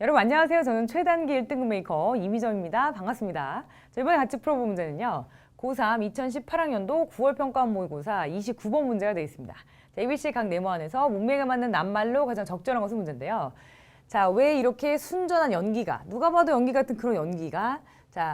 여러분 안녕하세요. 저는 최단기 1등급 메이커 이미정입니다. 반갑습니다. 자, 이번에 같이 풀어볼 문제는요. 고3 2018학년도 9월 평가원 모의고사 29번 문제가 되어 있습니다. 자, ABC의 각 네모 안에서 문맥에 맞는 낱말로 가장 적절한 것은 문제인데요. 자, 왜 이렇게 순전한 연기가, 누가 봐도 연기 같은 그런 연기가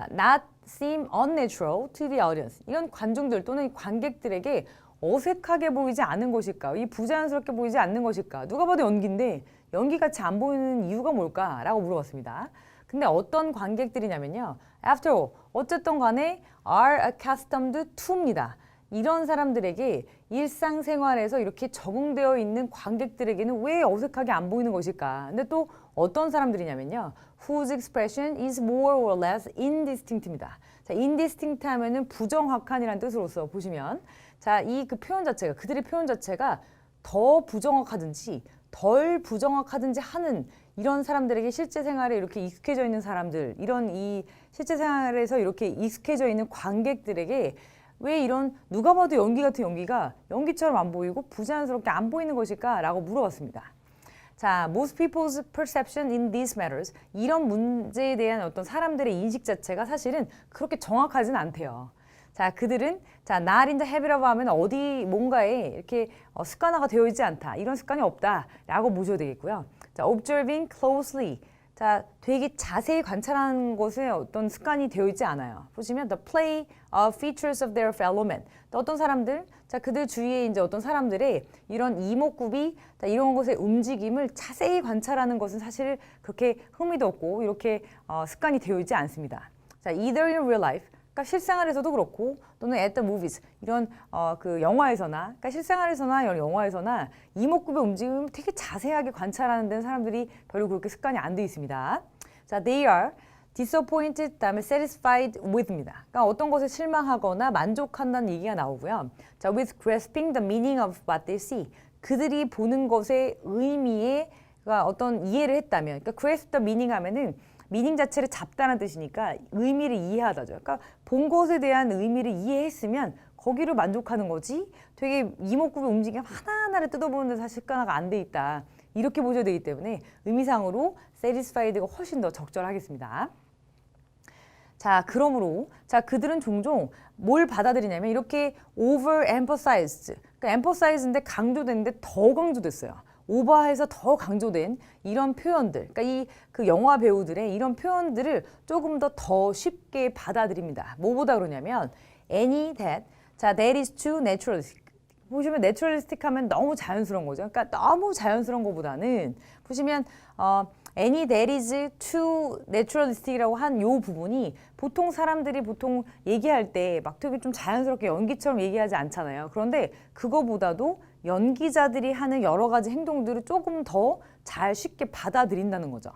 not seem unnatural to the audience. 이건 관중들 또는 관객들에게 어색하게 보이지 않은 것일까? 이 부자연스럽게 보이지 않는 것일까? 누가 봐도 연기인데 연기같이 안 보이는 이유가 뭘까? 라고 물어봤습니다. 근데 어떤 관객들이냐면요. After all, 어쨌든 간에 are accustomed to입니다. 이런 사람들에게 일상생활에서 이렇게 적응되어 있는 관객들에게는 왜 어색하게 안 보이는 것일까? 근데 또 어떤 사람들이냐면요. Whose expression is more or less indistinct입니다. 자, indistinct 하면은 부정확한이라는 뜻으로서 보시면 자, 이 그 표현 자체가, 그들의 표현 자체가 더 부정확하든지 덜 부정확하든지 하는 이런 사람들에게 실제 생활에 이렇게 익숙해져 있는 사람들, 이런 이 실제 생활에서 이렇게 익숙해져 있는 관객들에게 왜 이런 누가 봐도 연기 같은 연기가 연기처럼 안 보이고 부자연스럽게 안 보이는 것일까? 라고 물어봤습니다. 자, most people's perception in these matters. 이런 문제에 대한 어떤 사람들의 인식 자체가 사실은 그렇게 정확하진 않대요. 자, 그들은 not in the habit of 하면 어디 뭔가에 이렇게 습관화가 되어 있지 않다. 이런 습관이 없다라고 보셔도 되겠고요. 자, observing closely. 자, 되게 자세히 관찰하는 것에 어떤 습관이 되어 있지 않아요. 보시면 the play of features of their fellow men. 또 어떤 사람들, 자, 그들 주위에 이제 어떤 사람들의 이런 이목구비, 자, 이런 것의 움직임을 자세히 관찰하는 것은 사실 그렇게 흥미도 없고 이렇게 습관이 되어 있지 않습니다. 자, either in real life. 그러니까 실생활에서도 그렇고 또는 at the movies 이런 그 영화에서나 그러니까 실생활에서나 이런 영화에서나 이목구비 움직임을 되게 자세하게 관찰하는 데는 사람들이 별로 그렇게 습관이 안 돼 있습니다. 자, they are disappointed, 다음에 satisfied with입니다. 그러니까 어떤 것에 실망하거나 만족한다는 얘기가 나오고요. 자, with grasping the meaning of what they see. 그들이 보는 것의 의미에 어떤 이해를 했다면, 그러니까 grasp the meaning 하면은 미닝 자체를 잡다는 뜻이니까 의미를 이해하다죠. 그러니까 본 것에 대한 의미를 이해했으면 거기로 만족하는 거지 되게 이목구비 움직임 하나하나를 뜯어보는데 사실 습관화가 안 돼 있다. 이렇게 보셔야 되기 때문에 의미상으로 satisfied가 훨씬 더 적절하겠습니다. 자, 그러므로 자, 그들은 종종 뭘 받아들이냐면 이렇게 overemphasized, 그러니까 emphasize인데 강조됐는데 더 강조됐어요. 오버해서 더 강조된 이런 표현들, 그러니까 이 그 영화 배우들의 이런 표현들을 조금 더 쉽게 받아들입니다. 뭐보다 그러냐면 any that, 자, that is too naturalistic. 보시면 naturalistic 하면 너무 자연스러운 거죠. 그러니까 너무 자연스러운 것보다는 보시면 any that is too naturalistic이라고 한 요 부분이 보통 사람들이 보통 얘기할 때 막 되게 좀 자연스럽게 연기처럼 얘기하지 않잖아요. 그런데 그거보다도 연기자들이 하는 여러 가지 행동들을 조금 더 잘 쉽게 받아들인다는 거죠.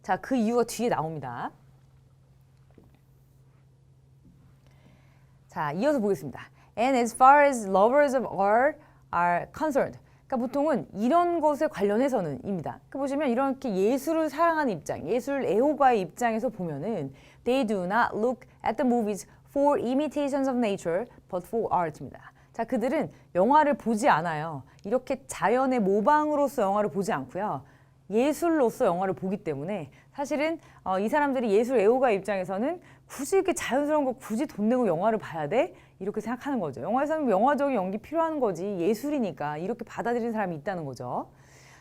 자, 그 이유가 뒤에 나옵니다. 자, 이어서 보겠습니다. And as far as lovers of art are concerned. 그러니까 보통은 이런 것에 관련해서는 입니다. 그 보시면 이렇게 예술을 사랑하는 입장, 예술 애호가의 입장에서 보면은 they do not look at the movies for imitations of nature, but for art입니다. 자, 그들은 영화를 보지 않아요. 이렇게 자연의 모방으로서 영화를 보지 않고요. 예술로서 영화를 보기 때문에 사실은 이 사람들이 예술 애호가 입장에서는 굳이 이렇게 자연스러운 거 굳이 돈 내고 영화를 봐야 돼? 이렇게 생각하는 거죠. 영화에서는 영화적인 연기 필요한 거지 예술이니까 이렇게 받아들이는 사람이 있다는 거죠.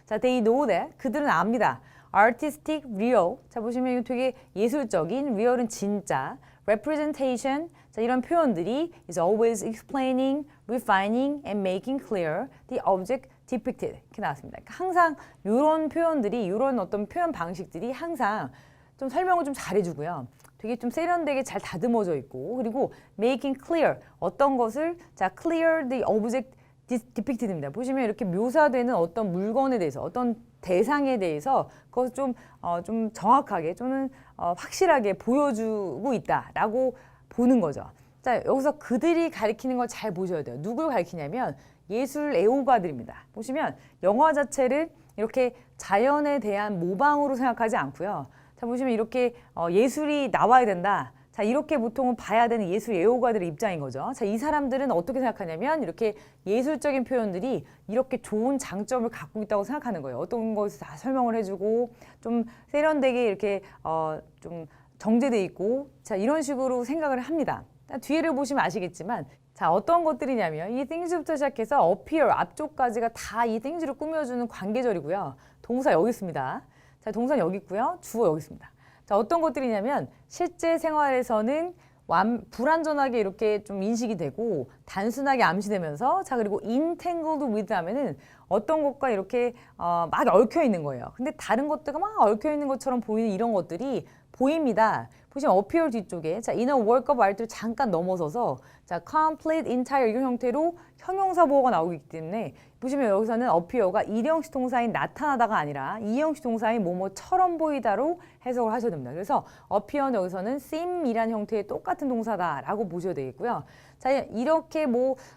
자, they know that. 그들은 압니다. artistic, real. 자, 보시면 이거 되게 예술적인, real은 진짜. representation. 자, 이런 표현들이 is always explaining, refining, and making clear the object depicted. 이렇게 나왔습니다. 그러니까 항상 이런 표현들이, 이런 어떤 표현 방식들이 항상 좀 설명을 좀 잘해주고요. 되게 좀 세련되게 잘 다듬어져 있고, 그리고 making clear, 어떤 것을, 자, clear the object depicted입니다. 보시면 이렇게 묘사되는 어떤 물건에 대해서, 어떤 대상에 대해서 그것을 좀 정확하게, 또는 확실하게 보여주고 있다라고 보는 거죠. 자, 여기서 그들이 가리키는 걸 잘 보셔야 돼요. 누굴 가리키냐면 예술 애호가들입니다. 보시면 영화 자체를 이렇게 자연에 대한 모방으로 생각하지 않고요. 자, 보시면 이렇게 예술이 나와야 된다. 자, 이렇게 보통은 봐야 되는 예술 애호가들의 입장인 거죠. 자, 이 사람들은 어떻게 생각하냐면 이렇게 예술적인 표현들이 이렇게 좋은 장점을 갖고 있다고 생각하는 거예요. 어떤 것을 다 설명을 해주고 좀 세련되게 이렇게 좀 정제돼 있고 자, 이런 식으로 생각을 합니다. 뒤에를 보시면 아시겠지만 자, 어떤 것들이냐면 이 things부터 시작해서 appear 앞쪽까지가 다 이 things를 꾸며주는 관계절이고요. 동사 여기 있습니다. 자, 동사는 여기 있고요. 주어 여기 있습니다. 자, 어떤 것들이냐면 실제 생활에서는 불완전하게 이렇게 좀 인식이 되고 단순하게 암시되면서 자, 그리고 entangled with 하면은 어떤 것과 이렇게 막 얽혀 있는 거예요. 근데 다른 것들과 막 얽혀 있는 것처럼 보이는 이런 것들이 보입니다. 보시면 appear 뒤쪽에 자, in a work of art를 잠깐 넘어서서 자, complete, entire 이런 형태로 형용사 보호가 나오기 때문에 보시면 여기서는 appear가 일형식 동사인 나타나다가 아니라 이형식 동사인 뭐뭐처럼 보이다로 해석을 하셔야 됩니다. 그래서 appear는 여기서는 seem이라는 형태의 똑같은 동사다라고 보셔야 되겠고요. 자, 이렇게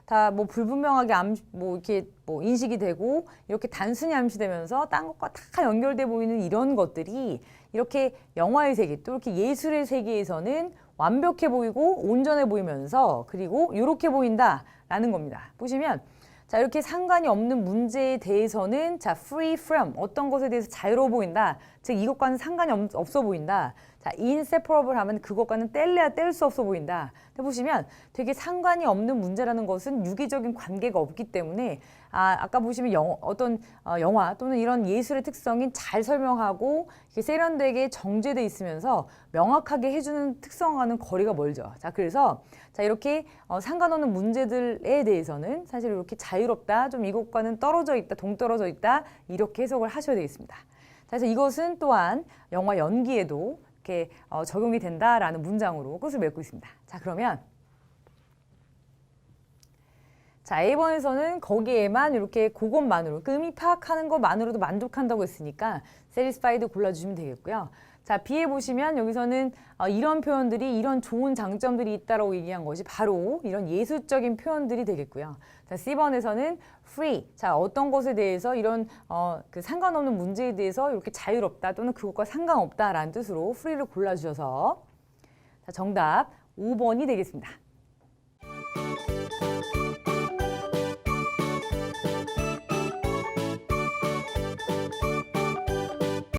다 불분명하게 이렇게 인식이 되고 이렇게 단순히 암시되면서 딴 것과 다 연결돼 보이는 이런 것들이 이렇게 영화의 세계 또 이렇게 예술의 세계에서는 완벽해 보이고 온전해 보이면서 그리고 이렇게 보인다라는 겁니다. 보시면 자, 이렇게 상관이 없는 문제에 대해서는 자, free from 어떤 것에 대해서 자유로워 보인다. 즉 이것과는 상관이 없어 보인다. 자, inseparable 하면 그것과는 뗄래야 뗄 수 없어 보인다. 근데 보시면 되게 상관이 없는 문제라는 것은 유기적인 관계가 없기 때문에 아까 보시면 어떤 영화 또는 이런 예술의 특성이 잘 설명하고 이렇게 세련되게 정제돼 있으면서 명확하게 해주는 특성과는 거리가 멀죠. 자, 그래서 자, 이렇게 상관없는 문제들에 대해서는 사실 이렇게 자유롭다, 좀 이것과는 떨어져 있다, 동떨어져 있다 이렇게 해석을 하셔야 되겠습니다. 자, 그래서 이것은 또한 영화 연기에도 이렇게 적용이 된다라는 문장으로 끝을 맺고 있습니다. 자, 그러면 자, A번에서는 거기에만 이렇게 그것만으로 의미 파악하는 것만으로도 만족한다고 했으니까 satisfied 골라주시면 되겠고요. 자, B에 보시면 여기서는 이런 표현들이 이런 좋은 장점들이 있다라고 얘기한 것이 바로 이런 예술적인 표현들이 되겠고요. 자, C번에서는 free. 자, 어떤 것에 대해서 이런 그 상관없는 문제에 대해서 이렇게 자유롭다 또는 그것과 상관없다라는 뜻으로 free를 골라주셔서 자, 정답 5번이 되겠습니다.